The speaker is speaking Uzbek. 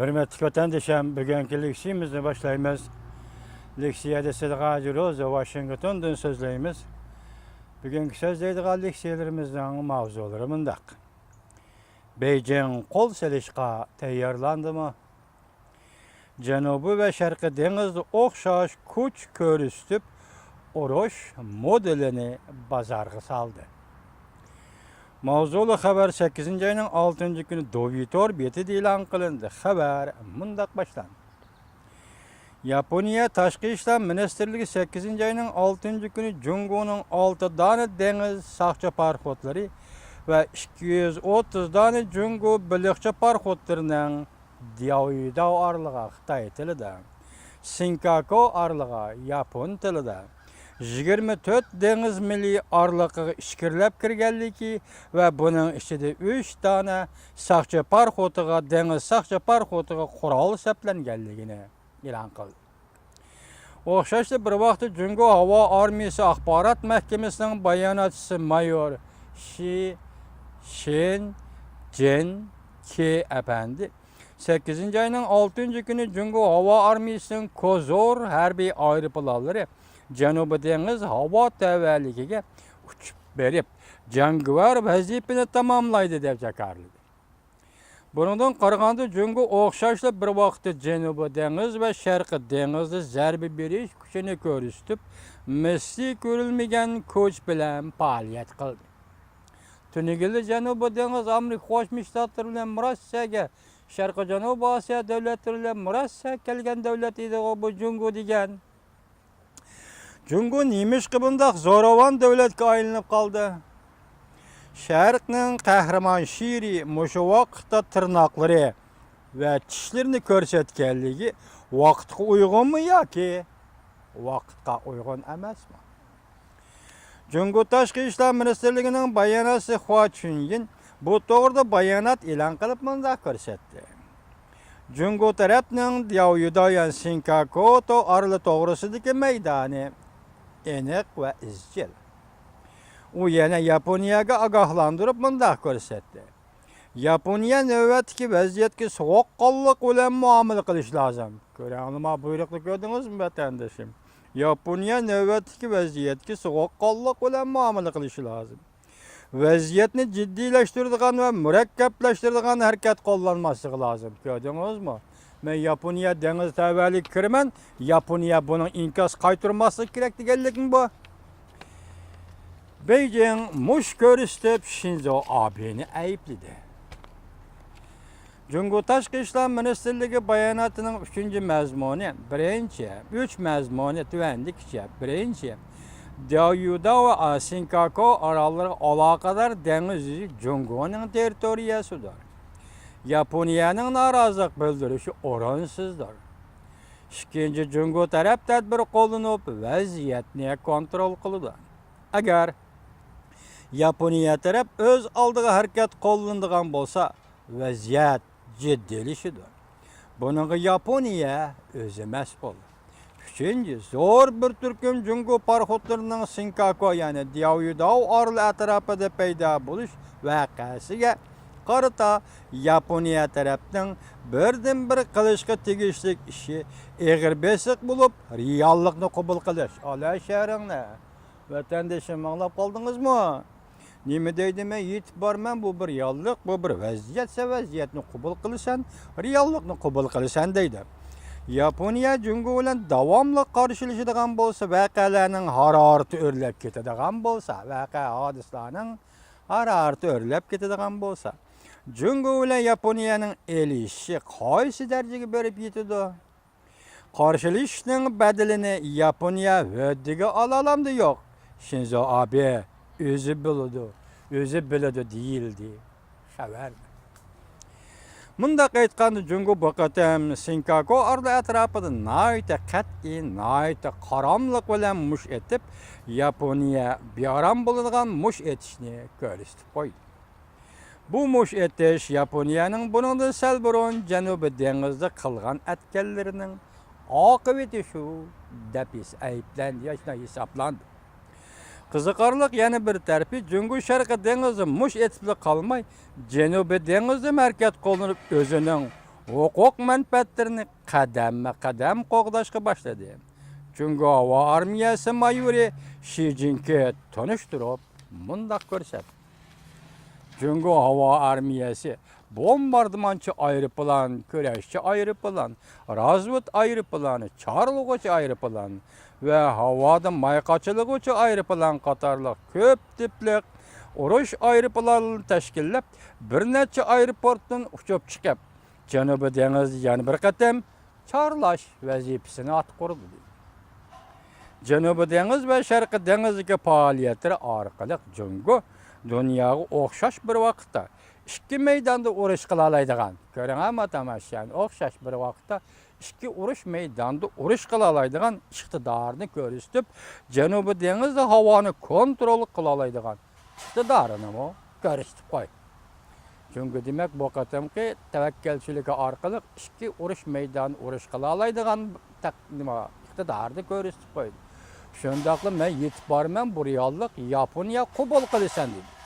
Hürmetli vatandaşım, bugünkü leksiyemizni başlayımız. Leksiyada Sıdqa Roza Washington'dan sözleyimiz. Bugünkü sözleydiği leksiyelerimizden mavzuları mındak. Beijing kol selişqa tayyorlandı mı? Janubi ve Şarkı Deniz'de okşaş kuch körüstüp uruş modelini bazarga saldı. Mavzulu haber 8. ayının 6. günü Dovitor beti ilan kılındı. Haber mındak başlandı. Yaponiya Taşkı İşler Ministerliği 8. ayının 6. günü Jungo'nun 6 tane deniz sakça parkotları ve 230 tane Jungo balıkçı parkotlarının Diyaoyudav arlığa Xitay tilida, Sinkako arlığa Yapon tilida, 24 deniz milli arlığı işkirlep kirgenliki ve bunun içinde 3 tane sakça parkotuğa, deniz sakça parkotuğa kural seplengenligini ilan kıldı. Oxşaşlı bir vaxtı Jungo Hava Armiyası Axbarat Məhkəməsinin bayanatçısı Mayor Shin Jin Ki Efendi 8. ayının 6. günü Jungo Hava Armiyasının Kozor hərbi ayrıpılarları Janubi Deniz hava təvəlikiga uçup berip jangovar vazifini tamamlaydı deb jakarlıdı. Bundan qaraganda Jungo oxşaşlı bir vaxtı Janubi Deniz ve Şarkı Deniz'de zərbi beriş kuchini körüstüp misli görülmegen koç bilen faaliyet kıldı. Tünigili Janubi Deniz Amerika Qo'shma Shtatlar bilan murossaga Sharqi Janubiy Osiyo davlatlari bilan murossaga kelgan davlat edi bu Jungo degan. Jungo nimish bundaq zo'ravon davlatga aylanib qoldi. Sharqning qahramon shiri mushu vaqtda tirnoqlari va tishlarini ko'rsatganligi vaqtga uyg'unmi yoki vaqtga uyg'un emasmi? Jungo Tashqi ishlar ministerligining bayonotchisi Hua Chunying bu to'g'rida bayonot e'lon qilib mundaq ko'rsatdi. Jungo tarafning Diyaoyudav Sinkakoto arli to'g'risidagi maydoni aniq va izchil. U yana Yaponiyaga ogohlantirib mundaq ko'rsatdi. Yaponiya navbatdagi vaziyatga sovuqqonlik bilan muomala qilish lozim. Ko'ranglar, buyruqni ko'rdingizmi vatandoshim? Yaponiya navbatdagi vaziyatga sovuqqonlik bilan muomala qilishi lozim. Vaziyatni jiddiylashtiradigan va murakkablashtiradigan harakat qo'llanmasligi lozim. Ko'rdingizmi? Men Yaponiya dengiz tavallik kiraman. Yaponiya buning inkos qaytarmasligi kerak deganligim bu. Beijing mush ko'rsatib Shinzo Abe'ni aybladi. Jungo Tashqi ishlar ministerligi bayonotining 3-mazmuni, uch mazmuni tuvandikicha. Birinchi, Diyaoyudav va Sinkako orolları aloqador dengiz Jungoning territoriyasidir. Yaponiyaning norozilik bildirishi o'rinsizdir. Ikkinchi, Jungo taraf tadbir qo'llanib vaziyatni kontrol qiladi. Agar Yaponiya taraf o'z oldiga harakat qo'llanadigan bo'lsa, vaziyat jiddiylashidir. Buningga Yaponiya o'zi mas'ul. Üçüncü, zo'r bir turkum Jungo parxodlarining Sinkako ya'ni Diyaoyudav oroli atrofida paydo bo'lish voqeasiga qarata Yaponiya tarafining birdan-bir qilishga tegishli ishi eg'ir besiq bo'lib, reallikni qabul qilish. Ala sharingni vatandoshim, anglab qoldingizmi? Nima deydimi? Yetib borman, bu bir reallik, bu bir vaziyat, vaziyatni qabul qilsan, reallikni qabul qilsan deydi. Yaponiya Jungo bilan davomli qarshilashadigan bo'lsa, voqealarning harorati o'rlab ketadigan bo'lsa, voqea hodisalarning harorati o'rlab ketadigan bo'lsa, Jungo bilan Yaponiyaning elishi qaysi darajaga berib yetadi? Qarshilashishning badalini Yaponiya va'daga ola olamdi yo'q? Shinzo Abe o'zi biladi deyildi. Xabar. Mundaq aytganda Jungo bu qatam Sinkako oroli atrofida nihoyatda qat'iy, nihoyatda qaramliq bilan mush etib, Yaponiya bearam bo'ladigan mush etishni ko'rsatib qo'ydi. Bu mush etish Yaponiyaning buningdan sal burun Janubiy dengizda qilgan atganlarining oqibati shu deb ayblandi, hisoblandi. Qiziqarliq yana bir tarafi Jungo Sharqi dengizi mush etib qolmay, Janubiy dengizda markat qo'llanib o'zining huquq manfaatlarini qadam qo'g'dashga boshladi. Çünkü hava armiyasi mayori Xi Jinping tanıştırıp mundaq ko'rsatdi. Çünkü hava armiyasi bombardımançı aeroplan, köreşçi aeroplan, razvut aeroplanı, çarlıgıcı aeroplan ve havada mayqaçılıgıcı aeroplan qatarlıq köp tiplik uruş aeroplanını təşkillab bir neçə aeroportdan uçup çıkıp Janubi dengiz yana bir qatam çarlaş vazifasini atqurdi. Janubi dengiz ve Sharqi dengizdagi faoliyatlar orqali Jungo dunyoga o'xshash bir vaqtda ikki maydonda urush qila oladigan, ko'ringmi tamashan, o'xshash bir vaqtda ikki urush maydonida urush qila oladigan iqtidorni ko'rsatib, Janubi dengizda havoni kontrol qila oladigan iqtidorini ko'rsatib qo'ydi. Çünkü demek bu qatamki tavakkalchiligi orqali ikki urush maydonida urush qila oladigan iqtidorni ko'rsatib qo'ydi. Shundaqla men yetib borman bu reallik Yaponiya qabul qilsin dedi.